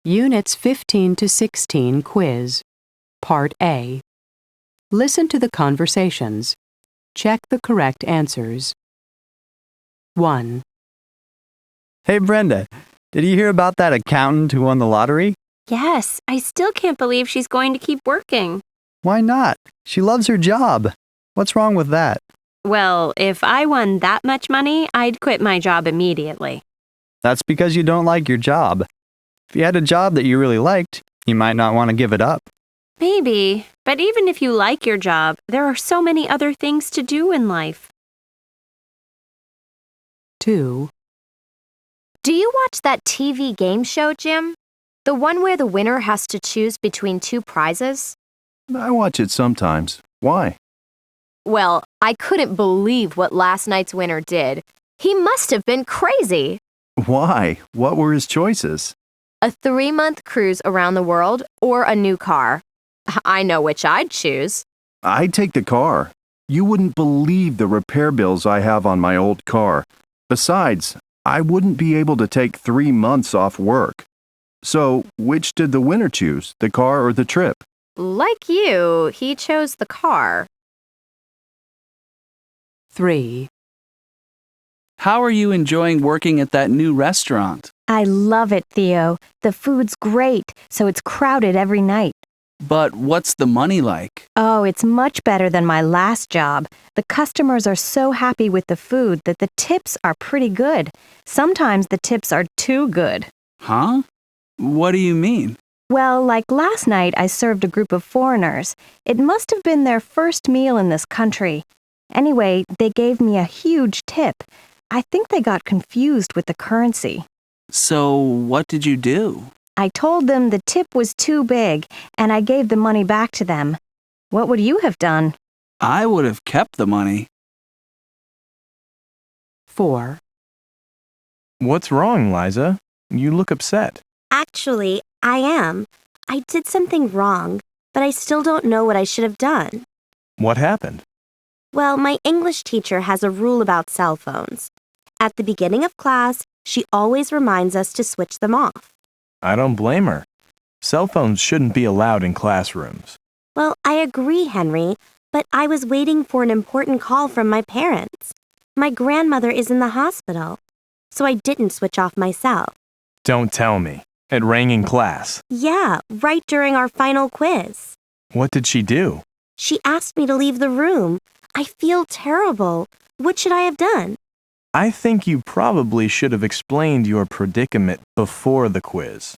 Units 15 to 16 quiz. Part A. Listen to the conversations. Check the correct answers. 1. Hey Brenda, did you hear about that accountant who won the lottery? Yes, I still can't believe she's going to keep working. Why not? She loves her job. What's wrong with that? Well, if I won that much money, I'd quit my job immediately. That's because you don't like your job. If you had a job that you really liked, you might not want to give it up. Maybe, but even if you like your job, there are so many other things to do in life. 2. Do you watch that TV game show, Jim? The one where the winner has to choose between two prizes? I watch it sometimes. Why? Well, I couldn't believe what last night's winner did. He must have been crazy. Why? What were his choices? A 3-month cruise around the world or a new car. I know which I'd choose. I'd take the car. You wouldn't believe the repair bills I have on my old car. Besides, I wouldn't be able to take 3 months off work. So, which did the winner choose, the car or the trip? Like you, he chose the car. 3. How are you enjoying working at that new restaurant? I love it, Theo. The food's great, so it's crowded every night. But what's the money like? Oh, it's much better than my last job. The customers are so happy with the food that the tips are pretty good. Sometimes the tips are too good. Huh? What do you mean? Well, like last night, I served a group of foreigners. It must have been their first meal in this country. Anyway, they gave me a huge tip. I think they got confused with the currency. So, what did you do? I told them the tip was too big, and I gave the money back to them. What would you have done? I would have kept the money. 4. What's wrong, Liza? You look upset. Actually, I am. I did something wrong, but I still don't know what I should have done. What happened? Well, my English teacher has a rule about cell phones. At the beginning of class, she always reminds us to switch them off. I don't blame her. Cell phones shouldn't be allowed in classrooms. Well, I agree, Henry, but I was waiting for an important call from my parents. My grandmother is in the hospital, so I didn't switch off myself. Don't tell me. It rang in class. Yeah, right during our final quiz. What did she do? She asked me to leave the room. I feel terrible. What should I have done? I think you probably should have explained your predicament before the quiz.